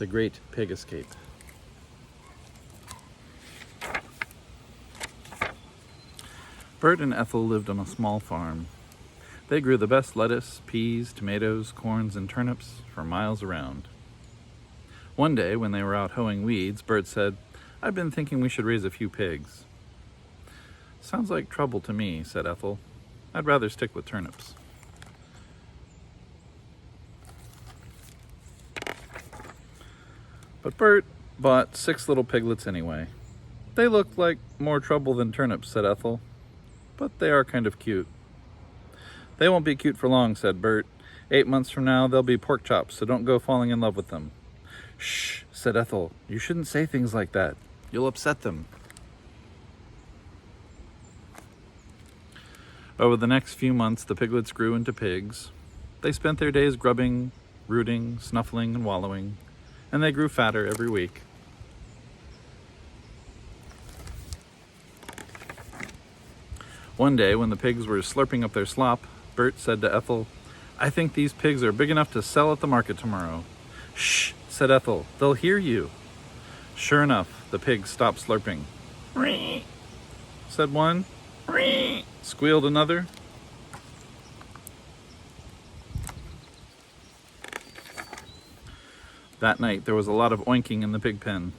The Great Pig Escape. Bert and Ethel lived on a small farm. They grew the best lettuce, peas, tomatoes, corns, and turnips for miles around. One day, when they were out hoeing weeds, Bert said, "I've been thinking we should raise a few pigs." "Sounds like trouble to me," said Ethel. "I'd rather stick with turnips." But Bert bought 6 little piglets anyway. "They look like more trouble than turnips," said Ethel, "but they are kind of cute." "They won't be cute for long," said Bert. 8 months from now, they'll be pork chops, so don't go falling in love with them." "Shh," said Ethel. "You shouldn't say things like that. You'll upset them." Over the next few months, the piglets grew into pigs. They spent their days grubbing, rooting, snuffling, and wallowing, and they grew fatter every week. One day, when the pigs were slurping up their slop, Bert said to Ethel, "I think these pigs are big enough to sell at the market tomorrow." "Shh," said Ethel. "They'll hear you." Sure enough, the pigs stopped slurping. "Ree," said one. "Ree," squealed another. That night, there was a lot of oinking in the pig pen.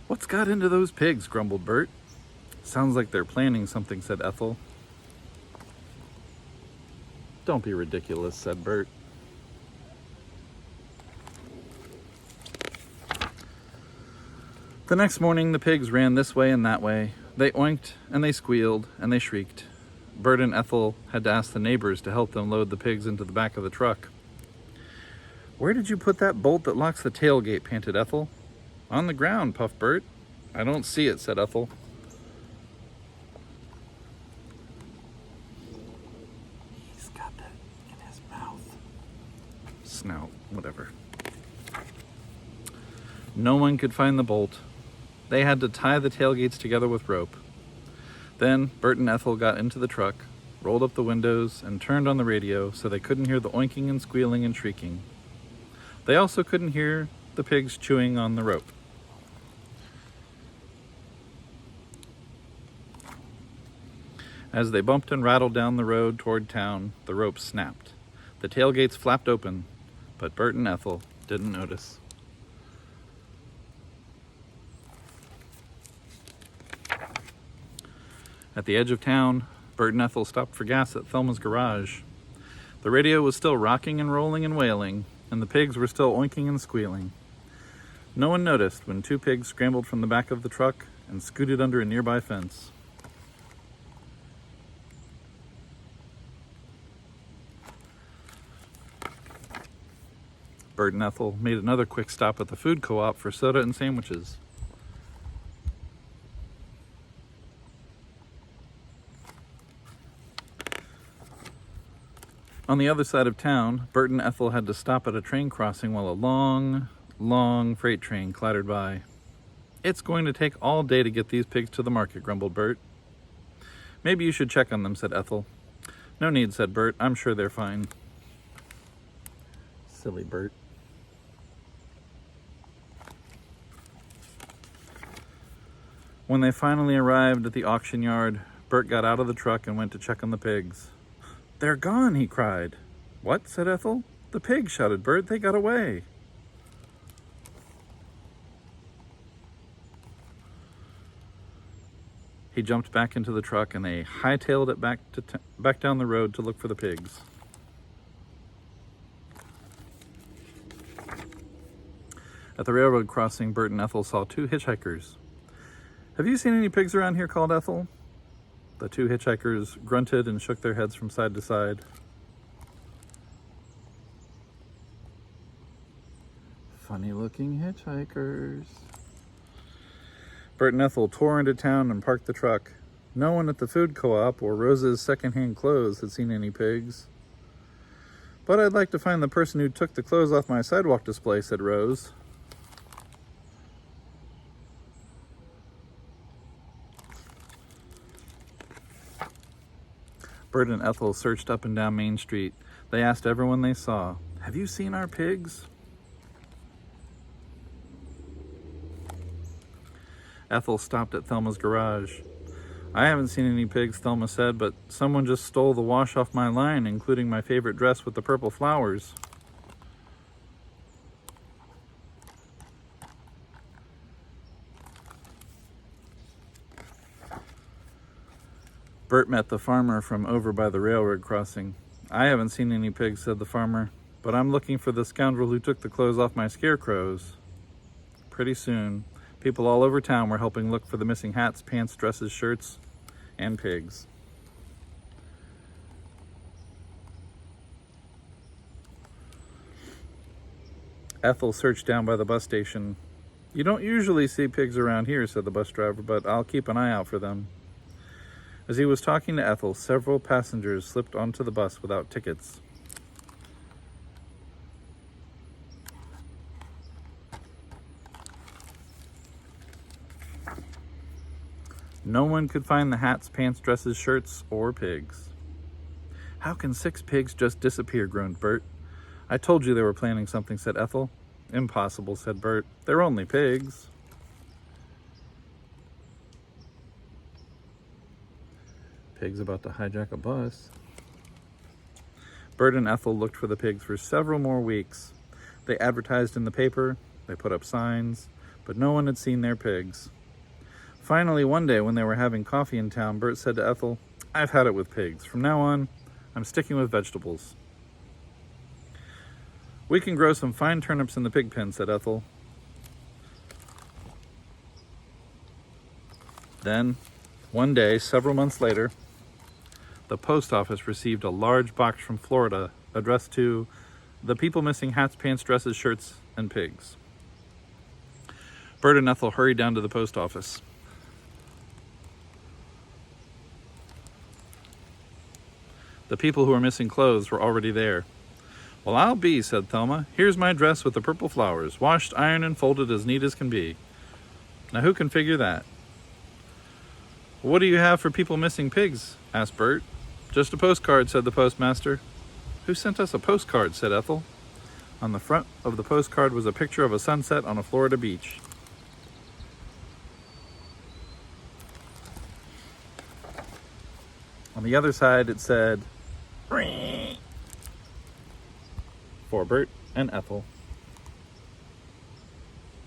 "What's got into those pigs?" grumbled Bert. "Sounds like they're planning something," said Ethel. "Don't be ridiculous," said Bert. The next morning, the pigs ran this way and that way. They oinked, and they squealed, and they shrieked. Bert and Ethel had to ask the neighbors to help them load the pigs into the back of the truck. "Where did you put that bolt that locks the tailgate?" panted Ethel. "On the ground," puffed Bert. "I don't see it," said Ethel. "He's got that in his mouth." Snout, whatever. No one could find the bolt. They had to tie the tailgates together with rope. Then Bert and Ethel got into the truck, rolled up the windows, and turned on the radio so they couldn't hear the oinking and squealing and shrieking. They also couldn't hear the pigs chewing on the rope. As they bumped and rattled down the road toward town, the rope snapped. The tailgates flapped open, but Bert and Ethel didn't notice. At the edge of town, Bert and Ethel stopped for gas at Thelma's garage. The radio was still rocking and rolling and wailing, and the pigs were still oinking and squealing. No one noticed when 2 pigs scrambled from the back of the truck and scooted under a nearby fence. Bert and Ethel made another quick stop at the food co-op for soda and sandwiches. On the other side of town, Bert and Ethel had to stop at a train crossing while a long, long freight train clattered by. "It's going to take all day to get these pigs to the market," grumbled Bert. "Maybe you should check on them," said Ethel. "No need," said Bert. "I'm sure they're fine." Silly Bert. When they finally arrived at the auction yard, Bert got out of the truck and went to check on the pigs. "They're gone," he cried. "What?" said Ethel. "The pigs," shouted Bert. "They got away." He jumped back into the truck and they hightailed it back down the road to look for the pigs. At the railroad crossing, Bert and Ethel saw 2 hitchhikers. "Have you seen any pigs around here?" called Ethel. The 2 hitchhikers grunted and shook their heads from side to side. Funny-looking hitchhikers. Bert and Ethel tore into town and parked the truck. No one at the food co-op or Rose's secondhand clothes had seen any pigs. "But I'd like to find the person who took the clothes off my sidewalk display," said Rose. Bert and Ethel searched up and down Main Street. They asked everyone they saw, "Have you seen our pigs?" Ethel stopped at Thelma's garage. I haven't seen any pigs, Thelma said, but someone just stole the wash off my line, including my favorite dress with the purple flowers. Bert met the farmer from over by the railroad crossing. I haven't seen any pigs, said the farmer, but I'm looking for the scoundrel who took the clothes off my scarecrows. Pretty soon, people all over town were helping look for the missing hats, pants, dresses, shirts, and pigs. Ethel searched down by the bus station. You don't usually see pigs around here, said the bus driver, but I'll keep an eye out for them. As he was talking to Ethel, several passengers slipped onto the bus without tickets. No one could find the hats, pants, dresses, shirts, or pigs. How can 6 pigs just disappear, groaned Bert. I told you they were planning something, said Ethel. Impossible, said Bert. They're only pigs. Pigs about to hijack a bus. Bert and Ethel looked for the pigs for several more weeks. They advertised in the paper, they put up signs, but no one had seen their pigs. Finally, one day when they were having coffee in town, Bert said to Ethel, I've had it with pigs. From now on, I'm sticking with vegetables. We can grow some fine turnips in the pig pen, said Ethel. Then, one day, several months later, the post office received a large box from Florida addressed to the people missing hats, pants, dresses, shirts, and pigs. Bert and Ethel hurried down to the post office. The people who were missing clothes were already there. Well, I'll be, said Thelma. Here's my dress with the purple flowers, washed, ironed, and folded as neat as can be. Now who can figure that? What do you have for people missing pigs? Asked Bert. Just a postcard, said the postmaster. Who sent us a postcard? Said Ethel. On the front of the postcard was a picture of a sunset on a Florida beach. On the other side it said, for Bert and Ethel.